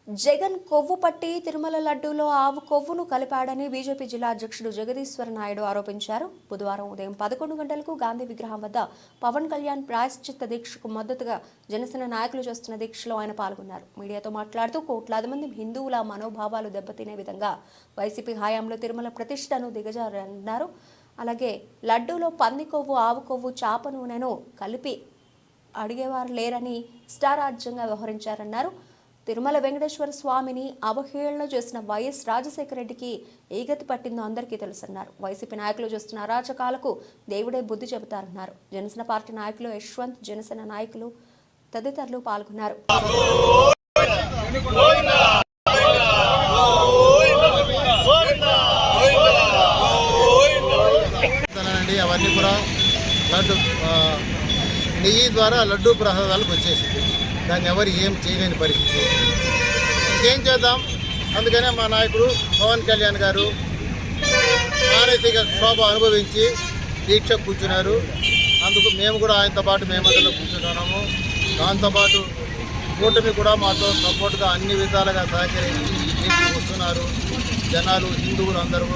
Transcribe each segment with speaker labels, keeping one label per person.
Speaker 1: జగన్ కొవ్వు పట్టి తిరుమల లడ్డూలో ఆవు కొవ్వును కలిపాడని బీజేపీ జిల్లా అధ్యక్షుడు జగదీశ్వర నాయుడు ఆరోపించారు. బుధవారం ఉదయం 11 గంటలకు గాంధీ విగ్రహం వద్ద పవన్ కళ్యాణ్ ప్రాయశ్చిత్త దీక్షకు మద్దతుగా జనసేన నాయకులు చేస్తున్న దీక్షలో ఆయన పాల్గొన్నారు. మీడియాతో మాట్లాడుతూ కోట్లాది మంది హిందువుల మనోభావాలు దెబ్బతినే విధంగా వైసీపీ హయాంలో తిరుమల ప్రతిష్టను దిగజారన్నారు. అలాగే లడ్డూలో పంది కొవ్వు, ఆవు కొవ్వు, చాప నూనెను కలిపి అడిగేవారు లేరని ఇష్టారాజ్యంగా వ్యవహరించారన్నారు. తిరుమల వెంకటేశ్వర స్వామిని అవహేళన చేసిన వైఎస్ రాజశేఖర రెడ్డికి ఏ గతి పట్టిందో అందరికీ తెలుసన్నారు. వైసీపీ నాయకులు చేస్తున్న అరాచకాలకు దేవుడే బుద్ధి చెబుతారన్నారు. జనసేన పార్టీ నాయకులు యశ్వంత్, జనసేన నాయకులు తదితరులు పాల్గొన్నారు.
Speaker 2: అవన్నీ కూడా లడ్డు నెయ్యి ద్వారా లడ్డూ ప్రసాదాలకు వచ్చేసింది. దాన్ని ఎవరు ఏం చేయలేని పరిస్థితి. ఇంకేం చేద్దాం? అందుకనే మా నాయకుడు పవన్ కళ్యాణ్ గారు మానసిక శోభ అనుభవించి దీక్ష కూర్చున్నారు. అందుకు మేము కూడా ఆయనతో పాటు మేమందరూ కూర్చున్నాము. దాంతోపాటు కూటమి కూడా మాతో సపోర్ట్గా అన్ని విధాలుగా సహకరించి దీక్ష వస్తున్నారు. జనాలు, హిందువులు అందరూ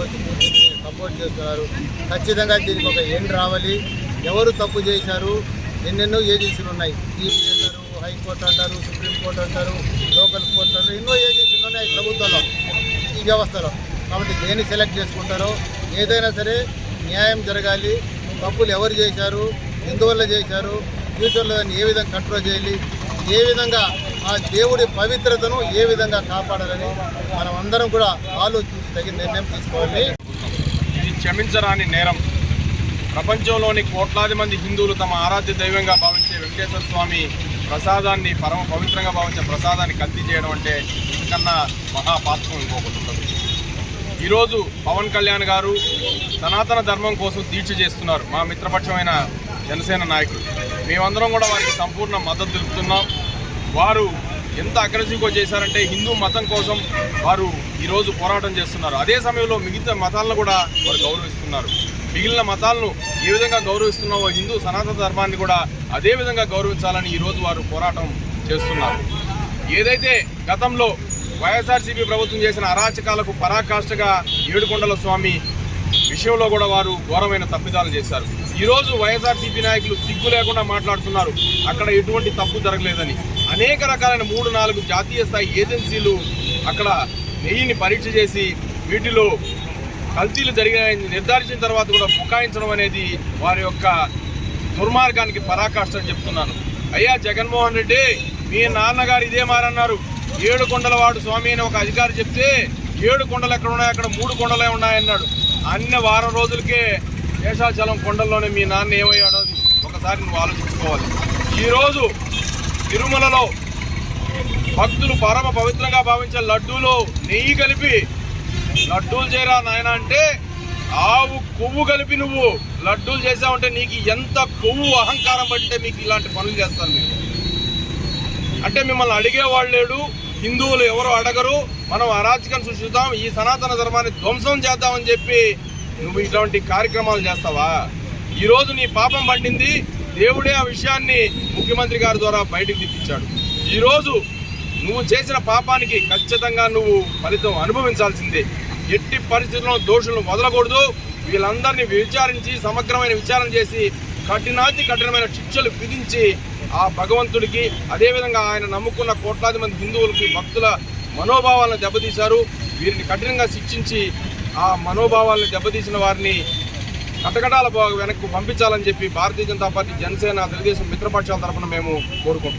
Speaker 2: సపోర్ట్ చేస్తున్నారు. ఖచ్చితంగా దీనికి ఒక ఎండ్ రావాలి. ఎవరు తప్పు చేశారు? ఎన్నెన్నో ఏజెన్సీలు ఉన్నాయి. ఈబీ అంటారు, హైకోర్టు అంటారు, సుప్రీంకోర్టు అంటారు, లోకల్ కోర్టు అంటారు, ఎన్నో ఏజెన్సీలు ఉన్నాయి ప్రభుత్వంలో, ఈ వ్యవస్థలో. కాబట్టి దేన్ని సెలెక్ట్ చేసుకుంటారో ఏదైనా సరే న్యాయం జరగాలి. తప్పులు ఎవరు చేశారు, ఎందువల్ల చేశారు, ఫ్యూచర్లో దాన్ని ఏ విధంగా కంట్రోల్ చేయాలి, ఏ విధంగా ఆ దేవుడి పవిత్రతను ఏ విధంగా కాపాడాలని మనం అందరం కూడా ఆలోచించి తగిన నిర్ణయం తీసుకోవాలి.
Speaker 3: ఇది క్షమించరాని నేరం. ప్రపంచంలోని కోట్లాది మంది హిందువులు తమ ఆరాధ్య దైవంగా భావించే వెంకటేశ్వర స్వామి ప్రసాదాన్ని, పరమ పవిత్రంగా భావించే ప్రసాదాన్ని కల్తీ చేయడం అంటే ఇంతకన్నా మహాపాతకం ఇంకొకటి ఉండదు. ఈరోజు పవన్ కళ్యాణ్ గారు సనాతన ధర్మం కోసం దీక్ష చేస్తున్నారు. మా మిత్రపక్షమైన జనసేన నాయకులు మేమందరం కూడా వారికి సంపూర్ణ మద్దతు తెలుపుతున్నాం. వారు ఎంత అగ్రెసివ్గా చేశారంటే హిందూ మతం కోసం వారు ఈరోజు పోరాటం చేస్తున్నారు. అదే సమయంలో మిగతా మతాలను కూడా వారు గౌరవిస్తున్నారు. మిగిలిన మతాలను ఏ విధంగా గౌరవిస్తున్నావో హిందూ సనాతన ధర్మాన్ని కూడా అదే విధంగా గౌరవించాలని ఈరోజు వారు పోరాటం చేస్తున్నారు. ఏదైతే గతంలో వైఎస్ఆర్సీపీ ప్రభుత్వం చేసిన అరాచకాలకు పరాకాష్ఠగా ఏడుకొండల స్వామి విషయంలో కూడా వారు ఘోరమైన తప్పిదాలు చేశారు. ఈరోజు వైఎస్ఆర్సీపీ నాయకులు సిగ్గు లేకుండా మాట్లాడుతున్నారు అక్కడ ఎటువంటి తప్పు జరగలేదని. అనేక రకాలైన 3-4 జాతీయ స్థాయి ఏజెన్సీలు అక్కడ నెయ్యిని పరీక్ష చేసి వీటిలో కల్తీలు జరిగాయని నిర్ధారించిన తర్వాత కూడా బుకాయించడం అనేది వారి యొక్క దుర్మార్గానికి పరాకాష్ఠ అని చెప్తున్నాను. అయ్యా జగన్మోహన్ రెడ్డి, మీ నాన్నగారు ఇదే మారన్నారు. 7 కొండలవాడు స్వామి అని ఒక అధికారి చెప్తే 7 కొండలు ఎక్కడ ఉన్నాయి, అక్కడ 3 కొండలే ఉన్నాయన్నాడు. అన్ని వారం రోజులకే శేషాచలం కొండల్లోనే మీ నాన్న ఏమయ్యాడో ఒకసారి నువ్వు ఆలోచించుకోవాలి. ఈరోజు తిరుమలలో భక్తులు పరమ పవిత్రంగా భావించే లడ్డూలో నెయ్యి కలిపి లడ్డూలు చేయరా నాయన అంటే ఆవు కొవ్వు కలిపి నువ్వు లడ్డూలు చేసావంటే నీకు ఎంత కొవ్వు అహంకారం పడితే మీకు ఇలాంటి పనులు చేస్తాను మీరు అంటే మిమ్మల్ని అడిగేవాళ్ళు లేడు. హిందువులు ఎవరు అడగరు. మనం అరాచకం సృష్టిస్తాం, ఈ సనాతన ధర్మాన్ని ధ్వంసం చేద్దామని చెప్పి నువ్వు ఇట్లాంటి కార్యక్రమాలు చేస్తావా? ఈరోజు నీ పాపం పండింది. దేవుడే ఆ విషయాన్ని ముఖ్యమంత్రి గారి ద్వారా బయటకు తెప్పించాడు. ఈరోజు నువ్వు చేసిన పాపానికి ఖచ్చితంగా నువ్వు ఫలితం అనుభవించాల్సిందే. ఎట్టి పరిస్థితుల్లో దోషులను వదలకూడదు. వీళ్ళందరినీ విచారించి సమగ్రమైన విచారణ చేసి కఠినమైన శిక్షలు విధించి ఆ భగవంతుడికి, అదేవిధంగా ఆయన నమ్ముకున్న కోట్లాది మంది హిందువులకి, భక్తుల మనోభావాలను దెబ్బతీశారు. వీరిని కఠినంగా శిక్షించి ఆ మనోభావాలను దెబ్బతీసిన వారిని కటకటాల వెనక్కు పంపించాలని చెప్పి భారతీయ జనతా పార్టీ, జనసేన, తెలుగుదేశం మిత్రపక్షాల తరఫున మేము కోరుకుంటున్నాం.